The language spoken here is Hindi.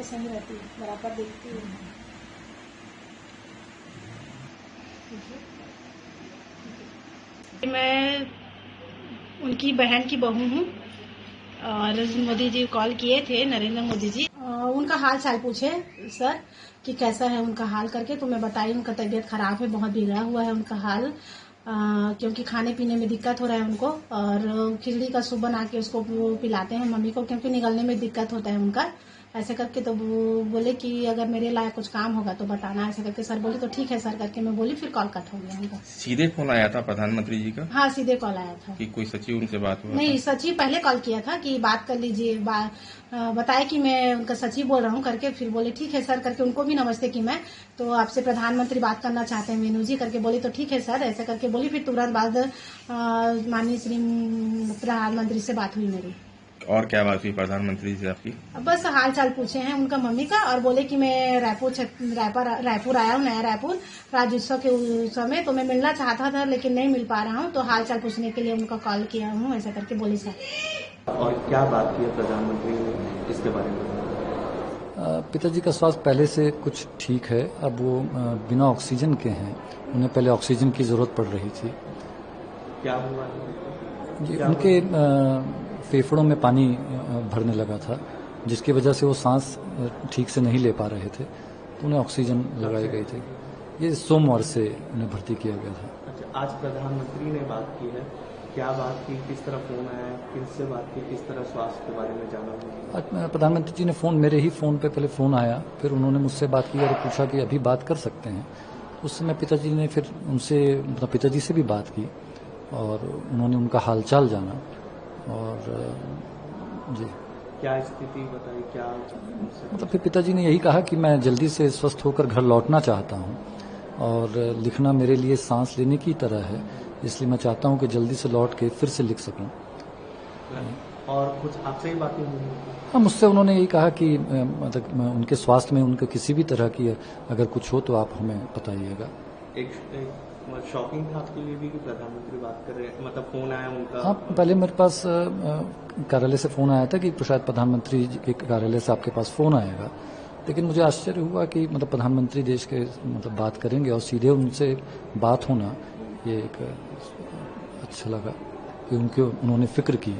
तो सही रहती है, बराबर देखती हूँ। मैं उनकी बहन की बहू हूँ और मोदी जी कॉल किए थे, नरेंद्र मोदी जी। उनका हाल चाल पूछे सर कि कैसा है उनका हाल करके, तो मैं बताई उनका तबीयत खराब है, बहुत बिगड़ा हुआ है उनका हाल, क्योंकि खाने पीने में दिक्कत हो रहा है उनको, और खिचड़ी का सूप बना के उसको पिलाते हैं मम्मी को, क्योंकि निगलने में दिक्कत होता है उनका। ऐसे करके तो वो बोले कि अगर मेरे लायक कुछ काम होगा तो बताना, ऐसे करके सर बोले तो ठीक है सर करके मैं बोली, फिर कॉल कट हो गया उनका। सीधे फोन आया था प्रधानमंत्री जी का? हाँ, सीधे कॉल आया था कि कोई सचिव उनसे बात हुआ? नहीं, सचिव पहले कॉल किया था कि बात कर लीजिए, बताया कि मैं उनका सचिव बोल रहा हूँ करके, फिर बोले ठीक है सर करके, उनको भी नमस्ते की मैं, तो आपसे प्रधानमंत्री बात करना चाहते हैं मीनू जी करके बोली, तो ठीक है सर ऐसे करके बोली। फिर तुरंत बाद माननीय श्री प्रधानमंत्री से बात हुई मेरी। और क्या बात हुई प्रधानमंत्री से आपकी? बस हाल चाल पूछे हैं उनका मम्मी का, और बोले कि मैं रायपुर आया हूँ, नया रायपुर राज्योत्सव के उत्सव में, तो मैं मिलना चाहता था लेकिन नहीं मिल पा रहा हूँ, तो हाल चाल पूछने के लिए उनका कॉल किया हूँ, ऐसा करके बोले सर। और क्या बात की है प्रधानमंत्री ने इसके बारे में? पिताजी का स्वास्थ्य पहले से कुछ ठीक है, अब वो बिना ऑक्सीजन के हैं, उन्हें पहले ऑक्सीजन की जरूरत पड़ रही थी। क्या हुआ है? जी, उनके फेफड़ों में पानी भरने लगा था, जिसकी वजह से वो सांस ठीक से नहीं ले पा रहे थे, तो उन्हें ऑक्सीजन लगाई गई थी। ये सोमवार से उन्हें भर्ती किया गया था। अच्छा, आज प्रधानमंत्री ने बात की है, क्या बात की, किस तरह फोन आया, किससे बात की, किस तरह स्वास्थ्य के बारे में जाना? आज प्रधानमंत्री जी ने मेरे ही फोन पे पहले फोन आया, फिर उन्होंने मुझसे बात की और पूछा कि अभी बात कर सकते हैं। उस समय पिताजी ने फिर उनसे पिताजी से भी बात की और उन्होंने उनका हालचाल जाना। और जी, क्या स्थिति बताई, क्या फिर पिताजी ने यही कहा कि मैं जल्दी से स्वस्थ होकर घर लौटना चाहता हूं, और लिखना मेरे लिए सांस लेने की तरह है, इसलिए मैं चाहता हूं कि जल्दी से लौट के फिर से लिख सकूं। और कुछ आपसे ही बातें हुई? हाँ, मुझसे उन्होंने यही कहा कि उनके स्वास्थ्य में उनके किसी भी तरह की अगर कुछ हो तो आप हमें बताइएगा। एक शॉकिंग था आपके लिए भी कि प्रधानमंत्री बात कर रहे हैं, फोन आया उनका? हाँ, पहले मेरे पास कार्यालय से फोन आया था कि शायद प्रधानमंत्री के कार्यालय से आपके पास फोन आएगा, लेकिन मुझे आश्चर्य हुआ कि प्रधानमंत्री देश के बात करेंगे और सीधे उनसे बात होना, ये एक अच्छा लगा कि उन्होंने फिक्र की।